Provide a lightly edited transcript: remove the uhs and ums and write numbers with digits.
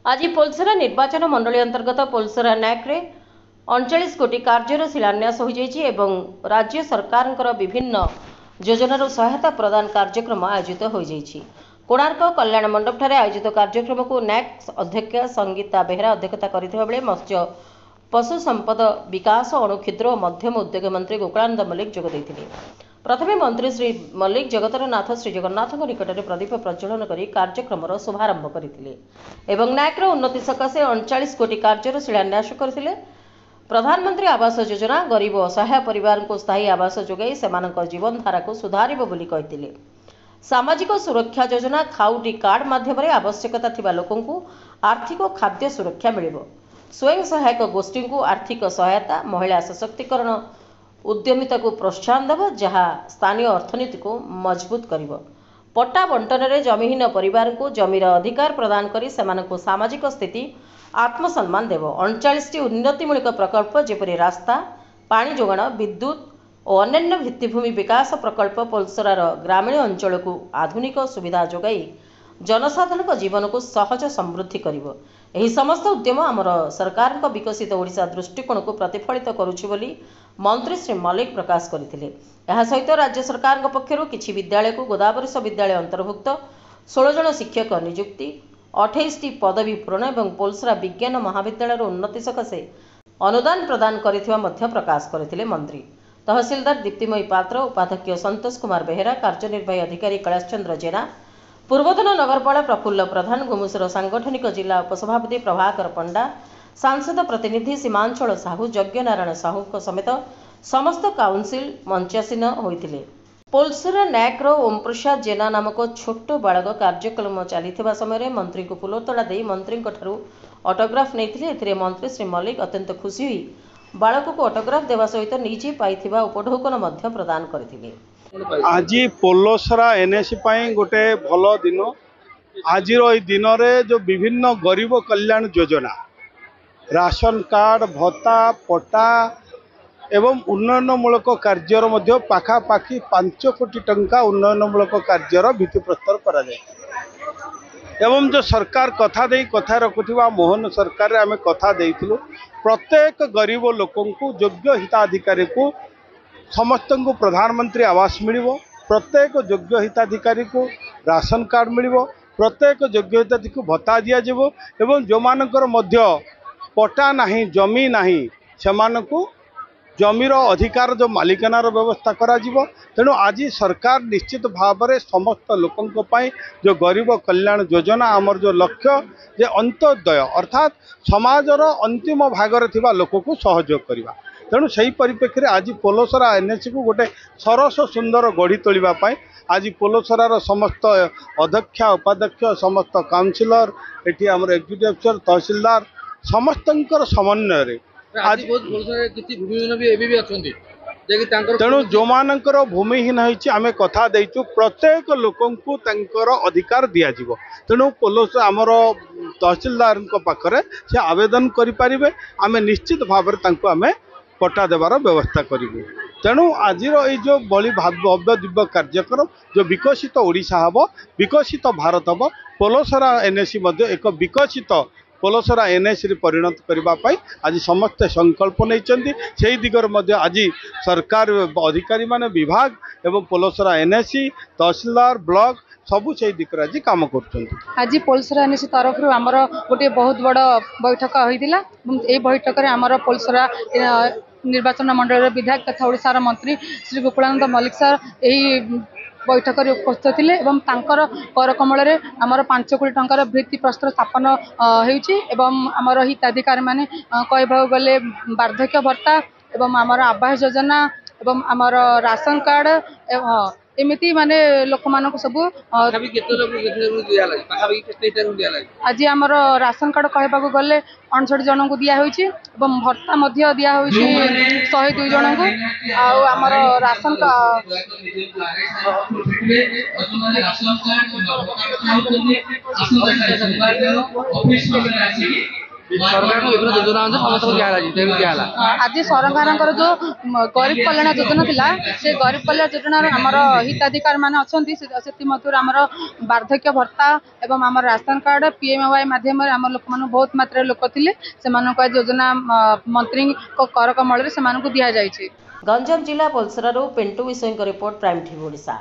आज पोलसरा निर्वाचन मंडली अंतर्गत पोलसरा न्याक्रे 39 कोटी कार्यर शिलान्यास हो राज्य सरकार विभिन्न योजनार सहायता प्रदान कार्यक्रम आयोजित हो कोणार्क कल्याण मंडप ठारे आयोजित कार्यक्रम को न्याक अध्यक्ष संगीता बेहरा अध्यक्षता करथिबा बेले मत्स्य पशु संपद विकास अणु क्षुद्र और मध्यम उद्योग मंत्री गोकुलानंद मल्लिक जोग देथिले। प्रथमे मंत्री श्री मल्लिक जगतरनाथ श्री जगन्नाथ निकट में प्रदीप प्रज्वलन कर कार्यक्रम शुभारंभ करथिले एवं न्याक्र उन्नति सकाशे 39 कोटी कार्यर शिलान्यास करथिले। प्रधानमंत्री आवास योजना गरीब असहाय परिवार को स्थायी आवास जोगाई सेमानक जीवनधारा को सुधारिबो बोली कहिथिले। सामाजिक सुरक्षा योजना खाउटी कार्ड माध्यम आवश्यकता थिबा लोकंकु आर्थिक खाद्य सुरक्षा मिलिबो। स्वयं सहायक गोष्ठी को आर्थिक सहायता महिला सशक्तिकरण उद्यमिता को प्रोत्साहन देव जहाँ स्थानीय अर्थनीति को मजबूत कर पट्टा बंटन में जमीहीन परिवार को जमीर अधिकार प्रदान कर सेमानकु सामाजिक स्थिति आत्मसम्मान देव। 39 उन्नतिमूलक प्रकल्प जेपरि रास्ता पानी जोगाण विद्युत और अन्य भित्तिभूमि विकास प्रकल्प पोलसरार ग्रामीण अंचल को आधुनिक सुविधा जोगाई जनसाधारण जीवन को सहज समृद्धि करिवो। एही समस्त उद्यम आमर सरकार विकसित ओडिशा दृष्टिकोण को प्रतिफलित करुछि बोली मंत्री श्री मल्लिक प्रकाश करथिले। एहा सहित राज्य सरकार पक्षर किछि विद्यालय को गोदावरी विद्यालय अंतर्भुक्त 16 जन शिक्षक नियुक्ति 28 पदवी पूरण और पोलसरा विज्ञान महाविद्यालय उन्नति सकाशे अनुदान प्रदान करिथिबा मध्य प्रकाश करथिले मंत्री। तहसीलदार दीप्तिमयी पात्र, उपाध्यक्ष संतोष कुमार बेहेरा, कार्यनिर्वाही अधिकारी कैलाश चंद्र जेना, पूर्वतन नगरपाल प्रफुल्ल प्रधान, गुमुसर सांगठनिक जिला उपसभापति प्रभाकर पंडा, सांसद प्रतिनिधि सीमांचल साहू, यज्ञनारायण साहू समेत समस्त काउंसिल मंचासीन होइथिले। पोलसरा न्याक्र ओम प्रसाद जेना नामक छोट बालक कार्यक्रम चलता समय मंत्री को फुलतोड़ा दे मंत्री ऑटोग्राफ नहीं मंत्री श्री मल्लिक अत्यंत खुशी हुई बालक को ऑटोग्राफ देवा सहित निजे पाइथिबा उपढौकन मध्य प्रदान करथिले। आज पोलसरा एनएसी गोटे भल दिन आज दिन जो विभिन्न गरीब कल्याण योजना राशन कार्ड भत्ता पट्टा एवं उन्नयनमूलक कार्यर मध्य पाखापाखि 5 कोटी टंका उन्नयनमूलक कार्यर भित्तिप्रस्तर करा जाए एवं जो सरकार कथा दे कथा रखुवा मोहन सरकार आम कथा देइथिलु प्रत्येक गरीब लोकंकु योग्य हिताधिकारी को समस्त को प्रधानमंत्री आवास मिलिबो, प्रत्येक योग्य हिताधिकारी को राशन कार्ड मिलिबो, प्रत्येक योग्य हिताधिकारी को भत्ता दिया जिवो एवं जो मानकर मध्य पट्टा नहीं जमी नहीं सेमानकु जमीर अधिकार जो मालिकानार व्यवस्था करा जिवो। तेणु आज सरकार निश्चित भाव में समस्त लोकों पाई जो गरीब कल्याण योजना आमर जो लक्ष्य जे अंत्योदय अर्थात समाजर अंतिम भागर थिबा लोक को सहयोग करवा। तेणु से परिप्रेक्षी आज पोलसरा एनएसी को गोटे सरस सुंदर गढ़ी तोड़ापी आज पोलसरार समस्त अध्यक्ष उपाध्यक्ष समस्त काउंसिलर एटी आमर एग्जीक्यूटिव अफिसर तहसीलदार समस्त समन्वय आज तेणु जो मानकर भूमिहीन आम कथा देचु प्रत्येक लोकंकु तांकर अधिकार दिज्व। तेणु पोलस आमर तहसीलदार पाखरे से आवेदन करें आम निश्चित भाव में पट्टा देवार व्यवस्था करूँ। तेणु आज जो बड़ी भव्य दिव्य कार्यक्रम जो विकसित ओडिशा हम विकसित भारत हम पोलसरा एनएसी एक विकसित पोलसरा एनएसी परिणत करने आज समस्ते संकल्प नहीं दिगर आज सरकार अधिकारी माने विभाग एवं पोलसरा एनएसी तहसीलदार ब्लॉक सबू से दिगरे आज कम कर। आज पोलसरा एनएसी तरफ आमर गोटे बहुत बड़ बैठक होता है। बैठक में आमर पोलसरा निर्वाचन मंडल विधायक तथा ओडिशार मंत्री श्री गोकुलानंद मल्लिक सर यही बैठक में उपस्थित थे एवं तांकर करकमल आमर 5 कोटी टंकार भित्ति प्रस्तर स्थापन होमर हिताधिकारी माने कहवाक गले वार्धक्य भत्ता एवं आमर आवास योजना एवं आमर राशन कार्ड एमती माने लोक मान सब आज आमर राशन कार्ड कहवाक गले 68 जन को दिया होइछि एवं भत्ता मध्य दिया होइछि 102 जन को आमर राशन सरकार विभिन्न योजना अनुसार समस्त दिहला आज सरकार जो गरीब कल्याण योजना थिला से गरीब कल्याण योजना आमर हिताधिकारी मान अच्छा आमर वार्धक्य भत्ता एवं आम राशन कार्ड PMY माध्यम आम लोक मान बहुत मात्रा लोक थे से योजना मंत्री कर कमल से दि जाइए। गंजाम जिला पलसरारू पिंटू विषय रिपोर्ट प्राइम टीवी ओडिशा।